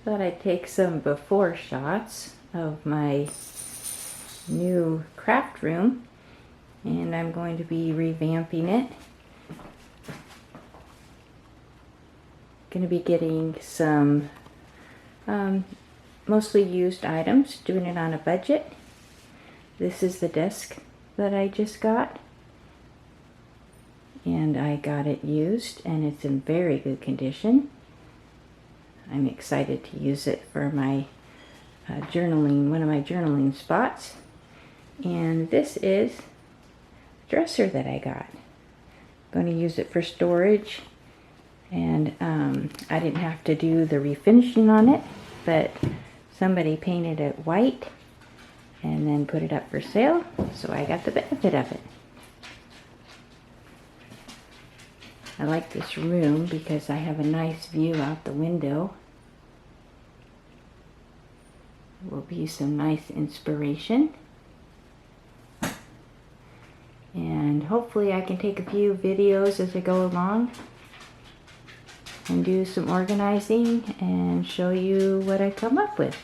Thought I'd take some before shots of my new craft room, and I'm going to be revamping it. Going to be getting some mostly used items, doing it on a budget. This is the desk that I just got, and I got it used and it's in very good condition. I'm excited to use it for my journaling, one of my journaling spots. And this is a dresser that I got. I'm going to use it for storage, and I didn't have to do the refinishing on it, but somebody painted it white and then put it up for sale, so I got the benefit of it. I like this room because I have a nice view out the window. It will be some nice inspiration. And hopefully I can take a few videos as I go along and do some organizing and show you what I come up with.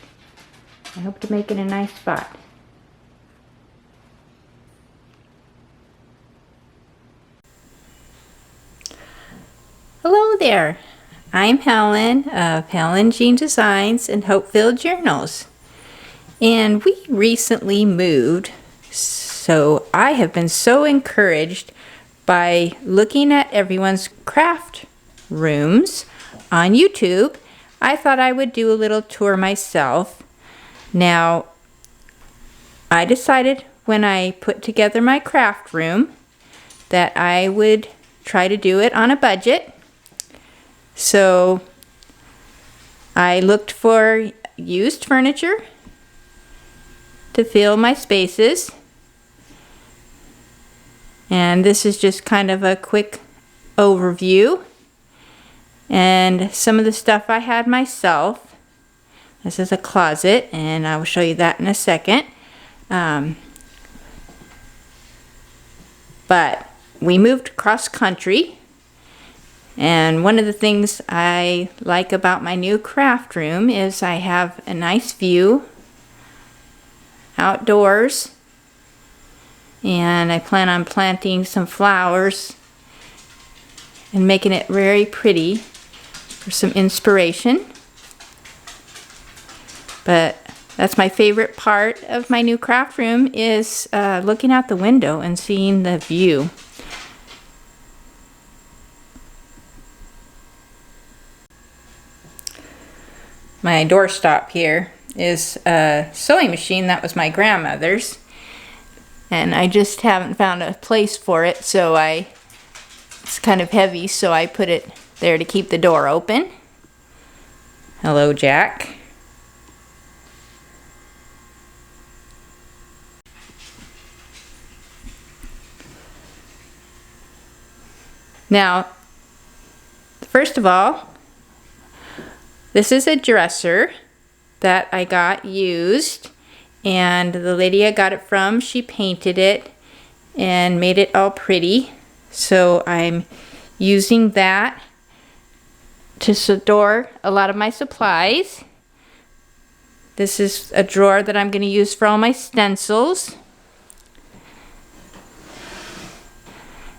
I hope to make it a nice spot. Hello there, I'm Helen of Helen Jeanne Designs and Hopefilled Journals, and we recently moved, so I have been so encouraged by looking at everyone's craft rooms on YouTube. I thought I would do a little tour myself. Now, I decided when I put together my craft room that I would try to do it on a budget. So I looked for used furniture to fill my spaces, and this is just kind of a quick overview and some of the stuff I had myself. This is a closet, and I will show you that in a second. But we moved cross country, and one of the things I like about my new craft room is I have a nice view outdoors, and I plan on planting some flowers and making it very pretty for some inspiration. But that's my favorite part of my new craft room, is looking out the window and seeing the view. My doorstop here is a sewing machine that was my grandmother's, and I just haven't found a place for it, so it's kind of heavy, so I put it there to keep the door open. Hello, Jack. Now, first of all, this is a dresser that I got used, and the lady I got it from, she painted it and made it all pretty. So I'm using that to store a lot of my supplies. This is a drawer that I'm going to use for all my stencils.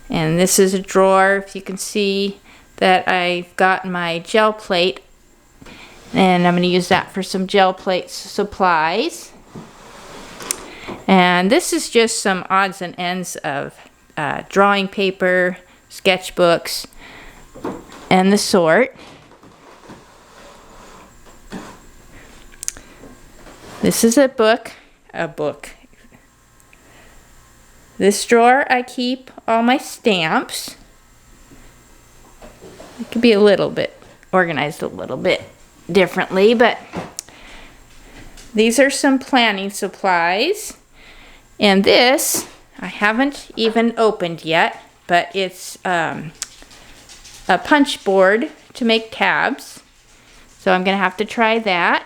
And this is a drawer, if you can see, that I've got my gel plate, and I'm going to use that for some gel plate supplies. And this is just some odds and ends of drawing paper, sketchbooks, and the sort. This is a book. This drawer, I keep all my stamps. It could be a little bit organized a little bit differently, but these are some planning supplies. And this, I haven't even opened yet, but it's a punch board to make tabs. So I'm going to have to try that.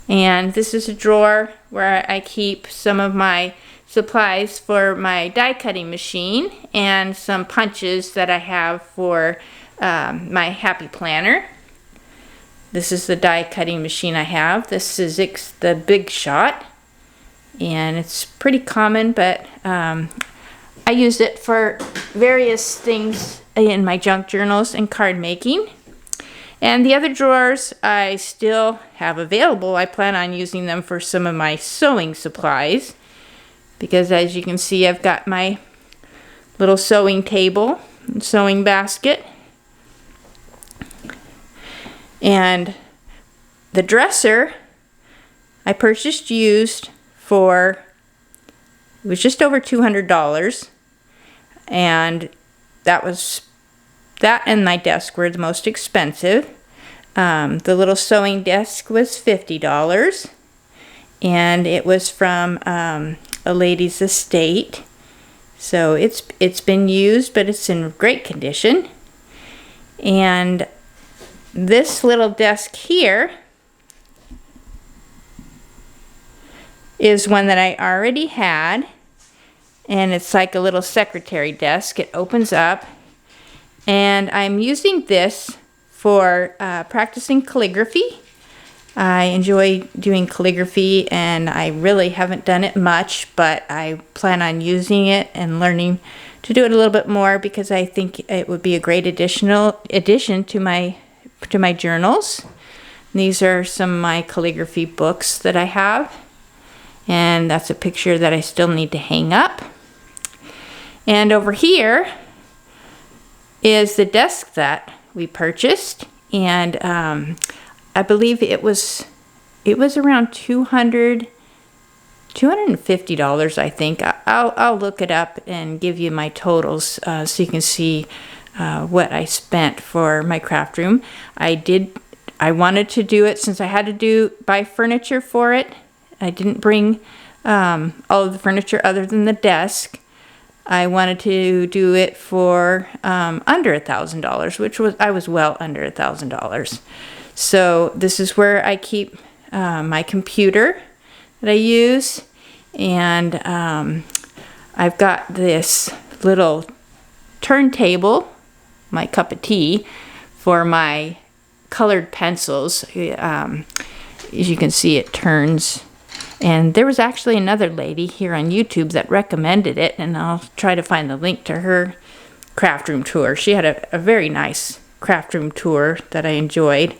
And this is a drawer where I keep some of my supplies for my die cutting machine and some punches that I have for my Happy Planner. This is the die cutting machine I have. This is the Big Shot, and it's pretty common, but I use it for various things in my junk journals and card making. And the other drawers I still have available. I plan on using them for some of my sewing supplies, because as you can see, I've got my little sewing table and sewing basket. And the dresser I purchased used for, it was just over $200, and that and my desk were the most expensive. The little sewing desk was $50, and it was from a lady's estate, so it's been used, but it's in great condition. And this little desk here is one that I already had, and it's like a little secretary desk. It opens up, and I'm using this for practicing calligraphy. I enjoy doing calligraphy, and I really haven't done it much, but I plan on using it and learning to do it a little bit more, because I think it would be a great addition to my journals. These are some of my calligraphy books that I have, and that's a picture that I still need to hang up. And over here is the desk that we purchased, and I believe it was around $250, I think. I'll look it up and give you my totals so you can see what I spent for my craft room. I wanted to do it, since I had to buy furniture for it. I didn't bring all of the furniture other than the desk. I wanted to do it for under $1,000, which I was well under $1,000. So this is where I keep my computer that I use, and I've got this little turntable, my cup of tea, for my colored pencils. As you can see, it turns. And there was actually another lady here on YouTube that recommended it, and I'll try to find the link to her craft room tour. She had a very nice craft room tour that I enjoyed.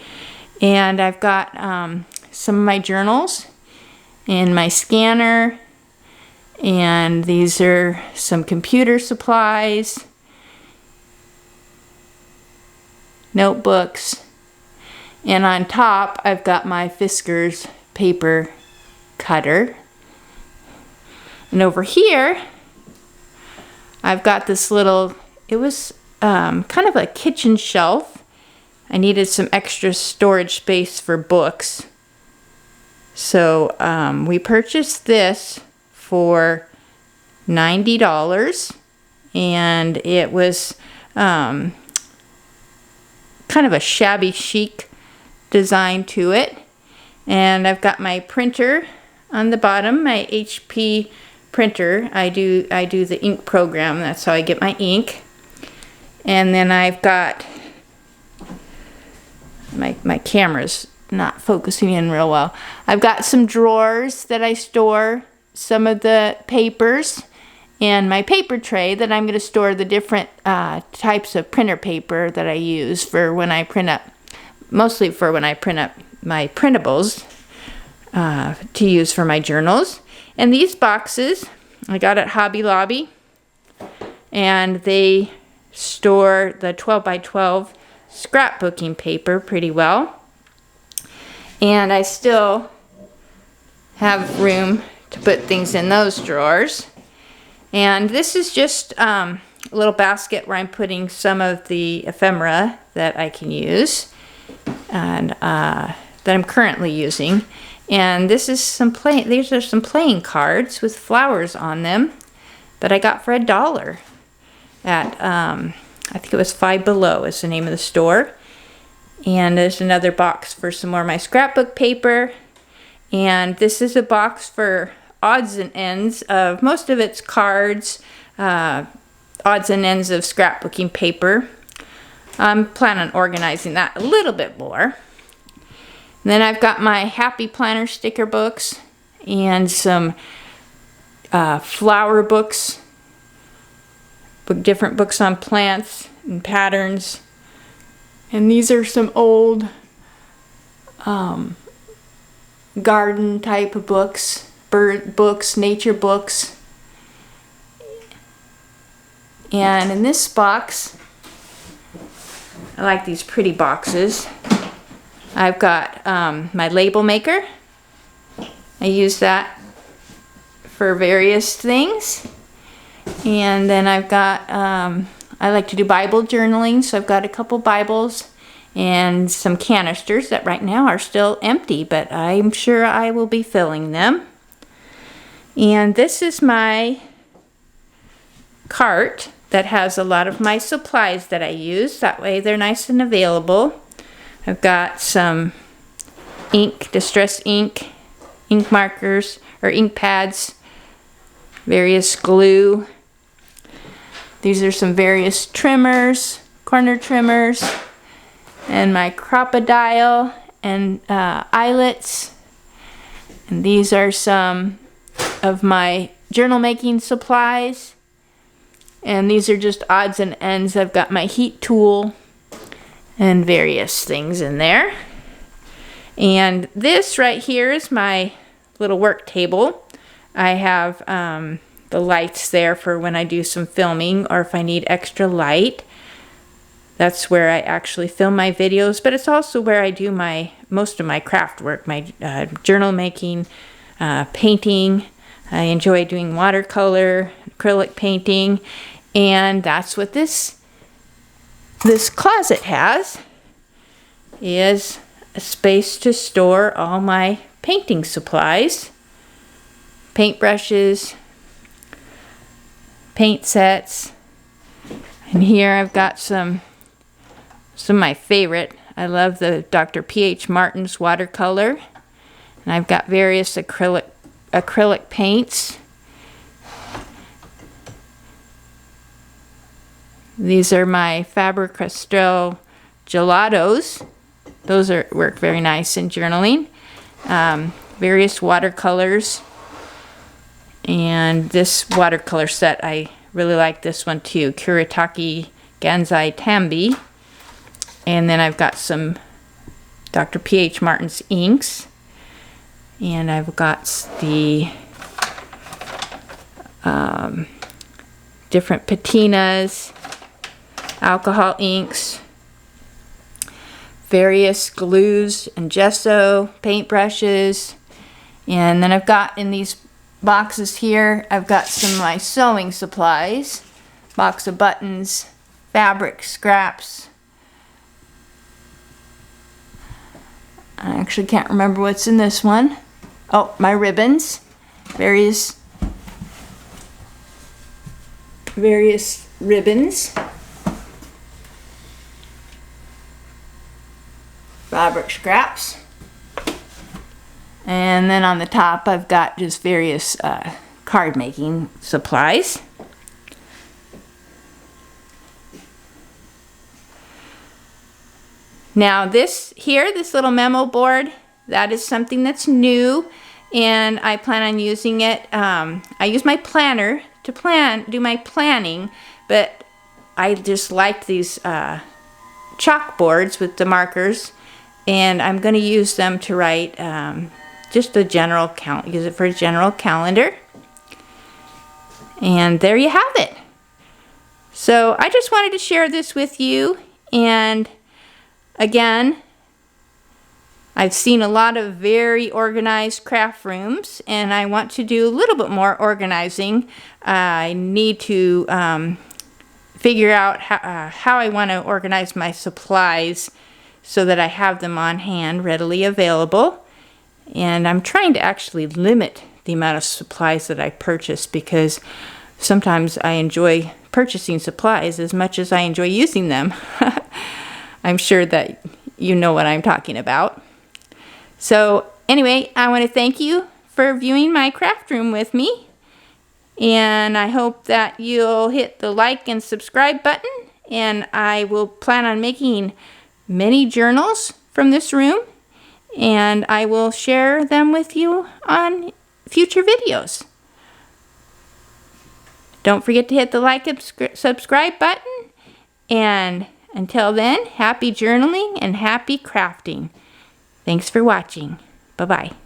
And I've got some of my journals and my scanner, and these are some computer supplies, notebooks, and on top I've got my Fiskars paper cutter. And over here I've got this little, it was kind of a kitchen shelf. I needed some extra storage space for books, so we purchased this for $90, and it was kind of a shabby chic design to it. And I've got my printer on the bottom, my HP printer. I do the ink program. That's how I get my ink. And then I've got my camera's not focusing in real well. I've got some drawers that I store some of the papers, and my paper tray that I'm going to store the different types of printer paper that I use for when I print up, mostly for when I print up my printables to use for my journals. And these boxes I got at Hobby Lobby, and they store the 12 by 12 scrapbooking paper pretty well. And I still have room to put things in those drawers. And this is just a little basket where I'm putting some of the ephemera that I can use, and that I'm currently using. And this is these are some playing cards with flowers on them that I got for $1 at I think it was Five Below is the name of the store. And there's another box for some more of my scrapbook paper. And this is a box for odds and ends of, most of it's cards, odds and ends of scrapbooking paper. I'm planning on organizing that a little bit more. And then I've got my Happy Planner sticker books and some flower books, different books on plants and patterns. And these are some old garden type of books, bird books, nature books. And in this box, I like these pretty boxes. I've got my label maker. I use that for various things. And then I've got, I like to do Bible journaling, so I've got a couple Bibles and some canisters that right now are still empty, but I'm sure I will be filling them. And this is my cart that has a lot of my supplies that I use. That way they're nice and available. I've got some ink, distress ink, ink markers, or ink pads, various glue. These are some various trimmers, corner trimmers, and my crocodile and eyelets. And these are some of my journal making supplies. And these are just odds and ends. I've got my heat tool and various things in there. And this right here is my little work table. I have the lights there for when I do some filming or if I need extra light. That's where I actually film my videos, but it's also where I do most of my craft work, my journal making, painting. I enjoy doing watercolor, acrylic painting, and that's what this closet has, is a space to store all my painting supplies, paintbrushes, paint sets. And here I've got some of my favorite. I love the Dr. P.H. Martin's watercolor. And I've got various acrylic paints. These are my Faber-Castell gelatos. Those work very nice in journaling. Various watercolors. And this watercolor set, I really like this one too. Kuretake Gansai Tambi. And then I've got some Dr. P.H. Martin's inks. And I've got the different patinas, alcohol inks, various glues and gesso, paintbrushes. And then I've got in these boxes here, I've got some of my sewing supplies, box of buttons, fabric scraps. I actually can't remember what's in this one. Oh, my ribbons, various ribbons, fabric scraps. And then on the top I've got just various card making supplies. Now this little memo board, that is something that's new, and I plan on using it. I use my planner to do my planning, but I just like these chalkboards with the markers, and I'm going to use them to write just a general use it for a general calendar. And there you have it. So I just wanted to share this with you, and again, I've seen a lot of very organized craft rooms, and I want to do a little bit more organizing. I need to figure out how I want to organize my supplies so that I have them on hand, readily available. And I'm trying to actually limit the amount of supplies that I purchase, because sometimes I enjoy purchasing supplies as much as I enjoy using them. I'm sure that you know what I'm talking about. So anyway, I want to thank you for viewing my craft room with me. And I hope that you'll hit the like and subscribe button. And I will plan on making many journals from this room. And I will share them with you on future videos. Don't forget to hit the like and subscribe button. And until then, happy journaling and happy crafting. Thanks for watching. Bye-bye.